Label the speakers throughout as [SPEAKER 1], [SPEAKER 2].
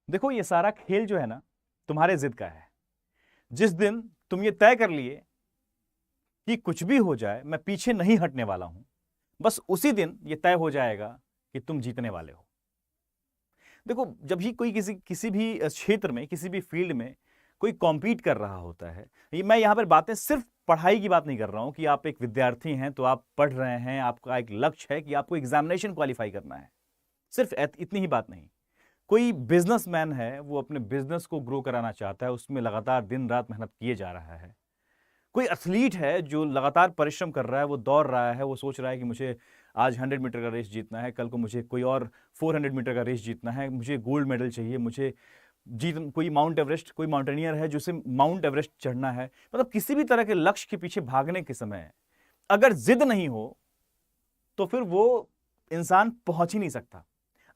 [SPEAKER 1] देखो, ये सारा खेल जो है ना, तुम्हारे जिद का है। जिस दिन तुम ये तय कर लिए कि कुछ भी हो जाए मैं पीछे नहीं हटने वाला हूं, बस उसी दिन ये तय हो जाएगा कि तुम जीतने वाले हो। देखो, जब ही कोई किसी किसी भी क्षेत्र में, किसी भी फील्ड में कोई कॉम्पीट कर रहा होता है, मैं यहां पर बातें सिर्फ पढ़ाई की बात नहीं कर रहा हूं कि आप एक विद्यार्थी हैं तो आप पढ़ रहे हैं, आपका एक लक्ष्य है कि आपको एग्जामिनेशन क्वालिफाई करना है, सिर्फ इतनी ही बात नहीं। कोई बिजनेसमैन है, वो अपने बिजनेस को ग्रो कराना चाहता है, उसमें लगातार दिन रात मेहनत किए जा रहा है। कोई एथलीट है जो लगातार परिश्रम कर रहा है, वो दौड़ रहा है, वो सोच रहा है कि मुझे आज 100 मीटर का रेस जीतना है, कल को मुझे कोई और 400 मीटर का रेस जीतना है, मुझे गोल्ड मेडल चाहिए, मुझे जीत कोई माउंट एवरेस्ट, कोई माउंटेनियर है जिसे माउंट एवरेस्ट चढ़ना है। मतलब किसी भी तरह के लक्ष्य के पीछे भागने के समय अगर जिद नहीं हो तो फिर वो इंसान पहुंच ही नहीं सकता।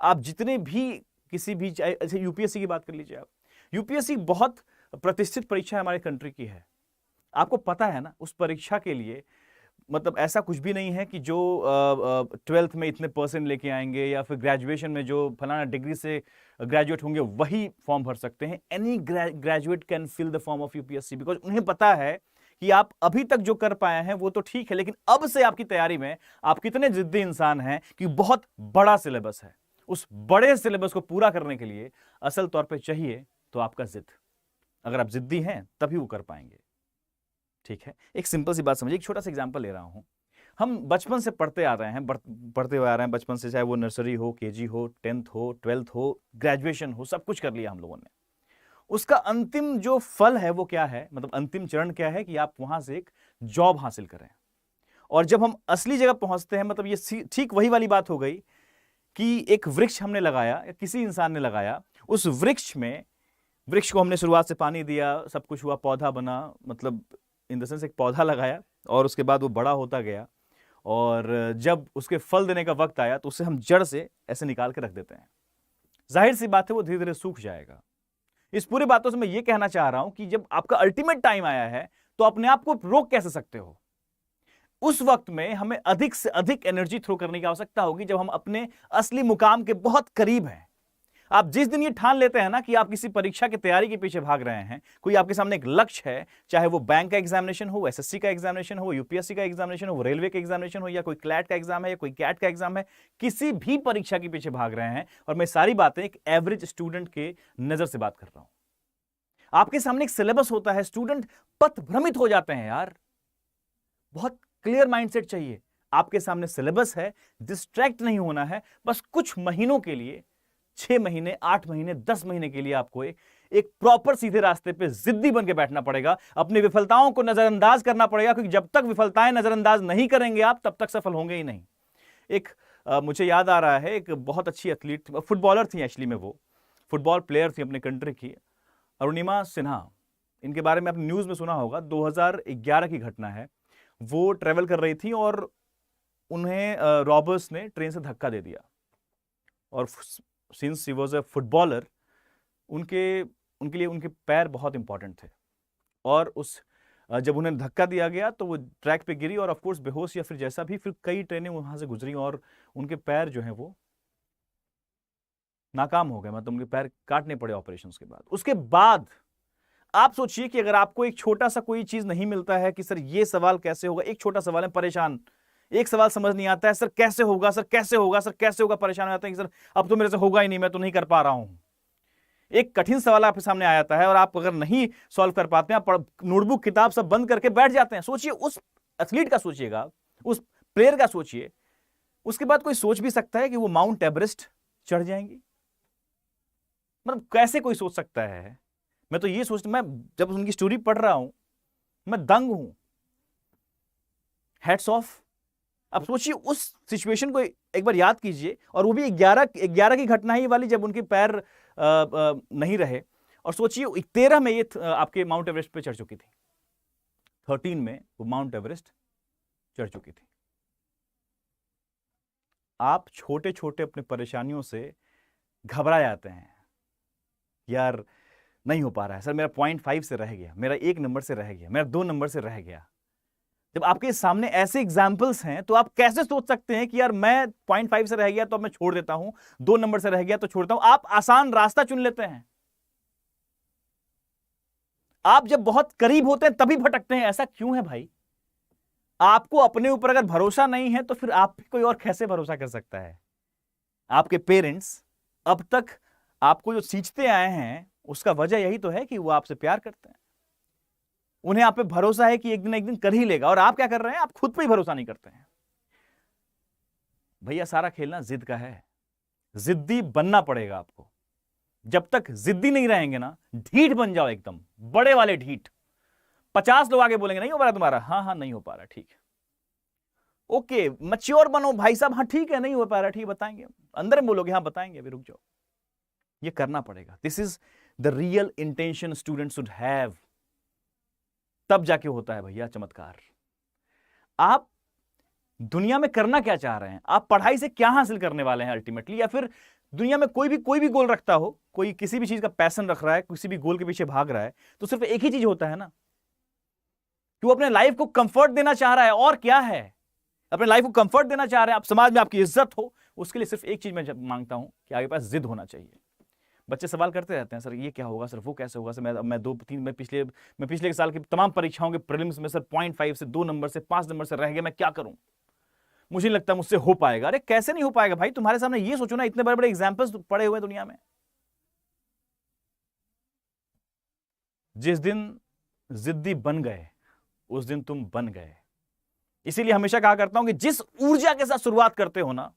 [SPEAKER 1] आप जितने भी किसी भी, ऐसे यूपीएससी की बात कर लीजिए, आप यूपीएससी बहुत प्रतिष्ठित परीक्षा हमारे कंट्री की है। आपको पता है ना, उस परीक्षा के लिए मतलब ऐसा कुछ भी नहीं है कि जो 12th में इतने परसेंट लेके आएंगे या फिर ग्रेजुएशन में जो फलाना डिग्री से ग्रेजुएट होंगे वही फॉर्म भर सकते हैं। Any graduate can fill the form of UPSC, because उन्हें पता है कि आप अभी तक जो कर पाए हैं वो तो ठीक है, लेकिन अब से आपकी तैयारी में आप कितने जिद्दी इंसान हैं कि बहुत बड़ा सिलेबस है। उस बड़े सिलेबस को पूरा करने के लिए असल तौर पे चाहिए तो आपका जिद। अगर आप जिद्दी हैं तभी वो कर पाएंगे। ठीक है, एक सिंपल सी बात समझिए, एक छोटा सा एग्जांपल ले रहा हूं। हम बचपन से पढ़ते आ रहे हैं, पढ़ते हुए आ रहे हैं बचपन से, चाहे वो नर्सरी हो, केजी हो, 10th हो, 12th हो, ग्रेजुएशन हो, सब कुछ कर लिया हम लोगों ने। उसका अंतिम जो फल है वो क्या है, मतलब अंतिम चरण क्या है कि आप वहां से एक जॉब हासिल करें। और जब हम असली जगह पहुंचते हैं, मतलब ये ठीक वही वाली बात हो गई कि एक वृक्ष हमने लगाया या किसी इंसान ने लगाया, उस वृक्ष को हमने शुरुआत से पानी दिया, सब कुछ हुआ, पौधा बना, मतलब इन द सेंस एक पौधा लगाया और उसके बाद वो बड़ा होता गया, और जब उसके फल देने का वक्त आया तो उसे हम जड़ से ऐसे निकाल के रख देते हैं। जाहिर सी बात है वो धीरे धीरे सूख जाएगा। इस पूरी बातों से मैं ये कहना चाह रहा हूं कि जब आपका अल्टीमेट टाइम आया है तो अपने आप को रोक कैसे सकते हो। उस वक्त में हमें अधिक से अधिक एनर्जी थ्रो करने की आवश्यकता होगी जब हम अपने असली मुकाम के बहुत करीब हैं। आप जिस दिन ये ठान लेते हैं ना कि आप किसी परीक्षा की तैयारी के पीछे भाग रहे हैं, कोई आपके सामने एक लक्ष्य है, चाहे वो बैंक का एग्जामिनेशन हो, एसएससी का एग्जामिनेशन हो, यूपीएससी का एग्जामिनेशन हो, रेलवे का एग्जामिनेशन हो, या कोई क्लैट का एग्जाम है या कोई कैट का एग्जाम है, किसी भी परीक्षा के पीछे भाग रहे हैं, और मैं सारी बातें एक एवरेज स्टूडेंट के नजर से बात कर रहा हूं। आपके सामने एक सिलेबस होता है, स्टूडेंट पथ भ्रमित हो जाते हैं यार। बहुत क्लियर माइंडसेट चाहिए। आपके सामने सिलेबस है, डिस्ट्रैक्ट नहीं होना है। बस कुछ महीनों के लिए, 6 महीने, 8 महीने, 10 महीने के लिए आपको एक प्रॉपर सीधे रास्ते पे जिद्दी बन के बैठना पड़ेगा। अपनी विफलताओं को नजरअंदाज करना पड़ेगा, क्योंकि जब तक विफलताएं नजरअंदाज नहीं करेंगे आप, तब तक सफल होंगे ही नहीं। एक मुझे याद आ रहा है, एक बहुत अच्छी एथलीट, फुटबॉलर थी एक्चुअली में, वो फुटबॉल प्लेयर थी अपने कंट्री की, अरुणिमा सिन्हा। इनके बारे में आपने न्यूज में सुना होगा, 2011 की घटना है। वो ट्रेवल कर रही थी और उन्हें रॉबर्स ने ट्रेन से धक्का दे दिया, और since he was a footballer, उनके उनके लिए उनके पैर बहुत इंपॉर्टेंट थे। और जब उन्हें धक्का दिया गया तो वो ट्रैक पे गिरी, और ऑफ कोर्स बेहोश या फिर जैसा भी, फिर कई ट्रेनें वहां से गुजरी और उनके पैर जो हैं वो नाकाम हो गए, मतलब उनके पैर काटने पड़े ऑपरेशन के बाद। उसके बाद आप सोचिए कि अगर आपको एक छोटा सा कोई चीज नहीं मिलता है कि सर ये सवाल कैसे होगा, एक छोटा सवाल है, परेशान, एक सवाल समझ नहीं आता है, सर कैसे होगा, सर कैसे होगा, सर कैसे होगा, परेशान हो जाते हैं कि सर अब तो मेरे से होगा ही नहीं, मैं तो नहीं कर पा रहा हूं। एक कठिन सवाल आपके सामने आ जाता है और आप अगर नहीं सॉल्व कर पाते हैं, आप नोटबुक किताब सब बंद करके बैठ जाते हैं। सोचिए उस एथलीट का, सोचिएगा उस प्लेयर का, सोचिए। उसके बाद कोई सोच भी सकता है कि वो माउंट एवरेस्ट चढ़ जाएंगी? मतलब कैसे कोई सोच सकता है? मैं तो ये मैं जब उनकी स्टोरी पढ़ रहा हूं मैं दंग हूं। Hats off. अब सोचिए उस सिचुएशन को एक बार याद कीजिए, और वो भी 11 की घटना ही वाली, जब उनके पैर नहीं रहे। और सोचिए 13 में ये आपके माउंट एवरेस्ट पे चढ़ चुकी थी, 13 में वो माउंट एवरेस्ट चढ़ चुकी थी। आप छोटे छोटे अपने परेशानियों से घबरा जाते हैं, यार नहीं हो पा रहा है, सर मेरा 0.5 से रह गया, मेरा 1 नंबर से रह गया, मेरा 2 नंबर से रह गया। जब आपके सामने ऐसे एग्जाम्पल्स हैं तो आप कैसे सोच सकते हैं कि यार मैं 0.5 से रह गया तो अब मैं छोड़ देता हूं, 2 नंबर से रह गया तो छोड़ता हूं। आप आसान रास्ता चुन लेते हैं। आप जब बहुत करीब होते हैं तभी भटकते हैं। ऐसा क्यों है भाई? आपको अपने ऊपर अगर भरोसा नहीं है तो फिर आप पे कोई और कैसे भरोसा कर सकता है? आपके पेरेंट्स अब तक आपको जो सींचते आए हैं उसका वजह यही तो है कि वो आपसे प्यार करते हैं। उन्हें आप पे भरोसा है कि एक दिन कर ही लेगा, और आप क्या कर रहे हैं? आप खुद पे ही भरोसा नहीं करते हैं। भैया सारा खेलना जिद का है। जिद्दी बनना पड़ेगा आपको। जब तक जिद्दी नहीं रहेंगे ना, ढीठ बन जाओ, एकदम बड़े वाले ढीठ। 50 लोग आगे बोलेंगे नहीं हो पा रहा तुम्हारा, हाँ हाँ नहीं हो पा रहा, ठीक है, ओके मैच्योर बनो भाई साहब, हाँ ठीक है नहीं हो पा रहा, ठीक बताएंगे, अंदर में बोलोगे हाँ बताएंगे, अभी रुक जाओ। ये करना पड़ेगा। This is the real intention student should have. तब जाके होता है भैया चमत्कार। आप दुनिया में करना क्या चाह रहे हैं? आप पढ़ाई से क्या हासिल करने वाले हैं अल्टीमेटली? या फिर दुनिया में कोई भी गोल रखता हो, कोई किसी भी चीज का पैशन रख रहा है, किसी भी गोल के पीछे भाग रहा है, तो सिर्फ एक ही चीज होता है ना कि वो अपने लाइफ को कंफर्ट देना चाह रहा है। और क्या है? अपने लाइफ को कंफर्ट देना चाह रहे हैं आप, समाज में आपकी इज्जत हो, उसके लिए सिर्फ एक चीज मैं मांगता हूं कि आपके पास जिद होना चाहिए। बच्चे सवाल करते रहते हैं, सर ये क्या होगा, सर वो कैसे होगा, सर मैं पिछले साल की तमाम परीक्षाओं के प्रीलिम्स में सर 0.5 से 2 नंबर से 5 नंबर से रह गया, मैं क्या करूं, मुझे नहीं लगता मुझसे हो पाएगा। अरे कैसे नहीं हो पाएगा भाई? तुम्हारे सामने ये सोचो ना, इतने बड़े बड़े एग्जाम्पल्स पड़े हुए दुनिया में। जिस दिन जिद्दी बन गए उस दिन तुम बन गए। इसीलिए हमेशा कहा करता हूं कि जिस ऊर्जा के साथ शुरुआत करते हो ना,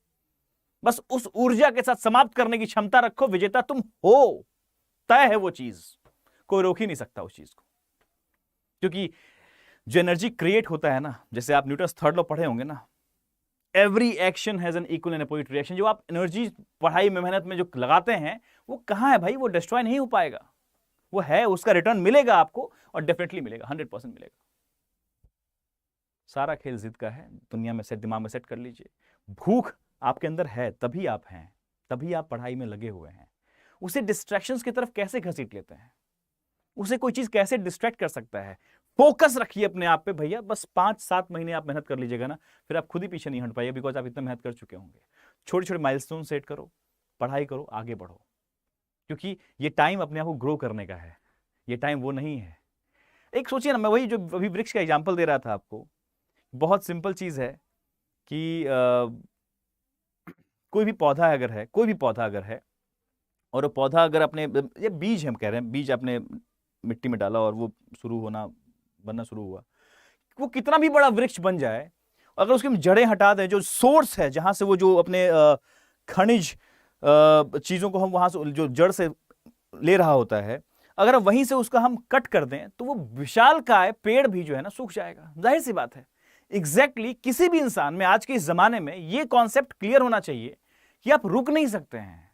[SPEAKER 1] बस उस ऊर्जा के साथ समाप्त करने की क्षमता रखो, विजेता तुम हो। तय है वो चीज, कोई रोक ही नहीं सकता उस चीज को। क्योंकि जो एनर्जी क्रिएट होता है ना, जैसे आप न्यूटन थर्ड लॉ पढ़े होंगे ना, every action has an equal and opposite reaction. जो आप एनर्जी पढ़ाई में मेहनत में जो लगाते हैं वो कहां है भाई? वो डिस्ट्रॉय नहीं हो पाएगा, वो है, उसका रिटर्न मिलेगा आपको, और डेफिनेटली मिलेगा, 100% मिलेगा। सारा खेल जिद का है। दुनिया में सेट, दिमाग में सेट कर लीजिए। भूख आपके अंदर है तभी आप हैं, तभी आप पढ़ाई में लगे हुए हैं। उसे डिस्ट्रैक्शंस की तरफ कैसे घसीट लेते हैं? उसे कोई चीज कैसे डिस्ट्रैक्ट कर सकता है? फोकस रखिए अपने आप पे भैया। बस 5-7 महीने आप मेहनत कर लीजिएगा ना, फिर आप खुद ही पीछे नहीं हट पाइए, बिकॉज आप इतना मेहनत कर चुके होंगे। छोटे छोटे माइलस्टोन सेट करो, पढ़ाई करो, आगे बढ़ो, क्योंकि ये टाइम अपने आप को ग्रो करने का है, ये टाइम वो नहीं है। एक सोचिए ना, मैं वही जो अभी वृक्ष का एग्जाम्पल दे रहा था आपको, बहुत सिंपल चीज है कि कोई भी पौधा अगर है, कोई भी पौधा अगर है, और वो पौधा अगर अपने, ये बीज हम कह रहे हैं, बीज अपने मिट्टी में डाला और वो शुरू होना, बनना शुरू हुआ, वो कितना भी बड़ा वृक्ष बन जाए, अगर उसकी हम जड़ें हटा दें, जो सोर्स है जहां से वो जो अपने खनिज चीजों को हम वहां से जो जड़ से ले रहा होता है, अगर वहीं से उसका हम कट कर दें तो वो विशालकाय पेड़ भी जो है ना सूख जाएगा। जाहिर सी बात है। एग्जैक्टली किसी भी इंसान में आज के इस जमाने में ये कॉन्सेप्ट क्लियर होना चाहिए कि आप रुक नहीं सकते हैं।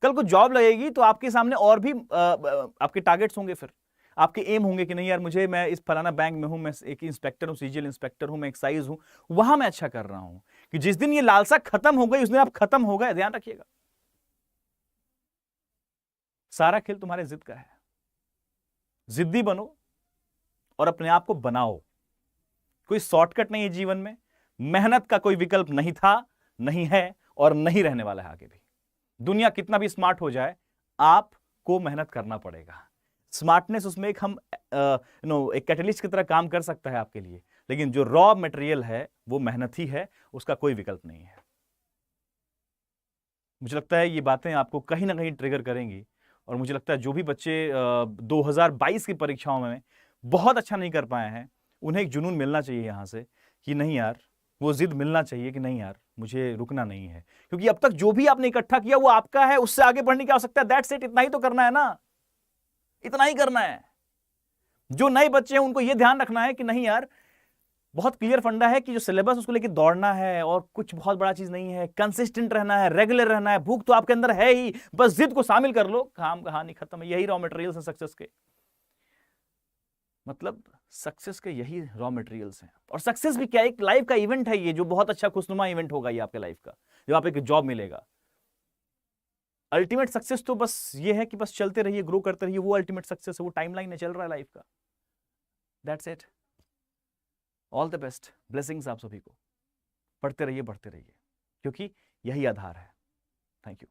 [SPEAKER 1] कल को जॉब लगेगी तो आपके सामने और भी आपके टारगेट्स होंगे, फिर आपके एम होंगे कि नहीं यार मुझे, मैं इस फलाना बैंक में हूं, मैं एक इंस्पेक्टर हूं, सीजीएल इंस्पेक्टर हूं, मैं एक्साइज हूं, वहां मैं अच्छा कर रहा हूं। कि जिस दिन ये लालसा खत्म हो गई उस दिन आप खत्म हो गए, ध्यान रखिएगा। सारा खेल तुम्हारे जिद का है। जिद्दी बनो और अपने आप को बनाओ। कोई शॉर्टकट नहीं है जीवन में। मेहनत का कोई विकल्प नहीं था, नहीं है और नहीं रहने वाला है आगे भी। दुनिया कितना भी स्मार्ट हो जाए, आपको मेहनत करना पड़ेगा। स्मार्टनेस उसमें एक हम एक कैटलिस्ट की तरह काम कर सकता है आपके लिए, लेकिन जो रॉ मटेरियल है वो मेहनत ही है, उसका कोई विकल्प नहीं है। मुझे लगता है ये बातें आपको कहीं ना कहीं ट्रिगर करेंगी, और मुझे लगता है जो भी बच्चे 2022 की परीक्षाओं में बहुत अच्छा नहीं कर पाए हैं, उन्हें एक जुनून मिलना चाहिए यहां से कि नहीं यार, वो जिद मिलना चाहिए कि नहीं यार मुझे रुकना नहीं है। क्योंकि अब तक जो भी आपने इकट्ठा किया वो आपका है, उससे आगे बढ़ने की आवश्यकता है। दैट्स इट, इतना ही तो करना है ना, इतना ही करना है। जो नए बच्चे हैं उनको ये ध्यान रखना है कि नहीं यार, बहुत क्लियर फंडा है कि जो सिलेबस उसको लेके दौड़ना है, और कुछ बहुत बड़ा चीज नहीं है। कंसिस्टेंट रहना है, रेगुलर रहना है। भूख तो आपके अंदर है ही, बस जिद को शामिल कर लो, काम कहानी खत्म है। यही रॉ मटेरियल्स हैं सक्सेस के। मतलब सक्सेस के यही रॉ मटेरियल्स हैं। और सक्सेस भी क्या, एक लाइफ का इवेंट है ये, जो बहुत अच्छा खुशनुमा इवेंट होगा ये आपके लाइफ का, जब आप एक जॉब मिलेगा। अल्टीमेट सक्सेस तो बस ये है कि बस चलते रहिए, ग्रो करते रहिए, वो अल्टीमेट सक्सेस है, वो टाइमलाइन है, चल रहा है लाइफ का। That's it. All the best, blessings आप सभी को। पढ़ते रहिए, बढ़ते रहिए, क्योंकि यही आधार है। Thank you.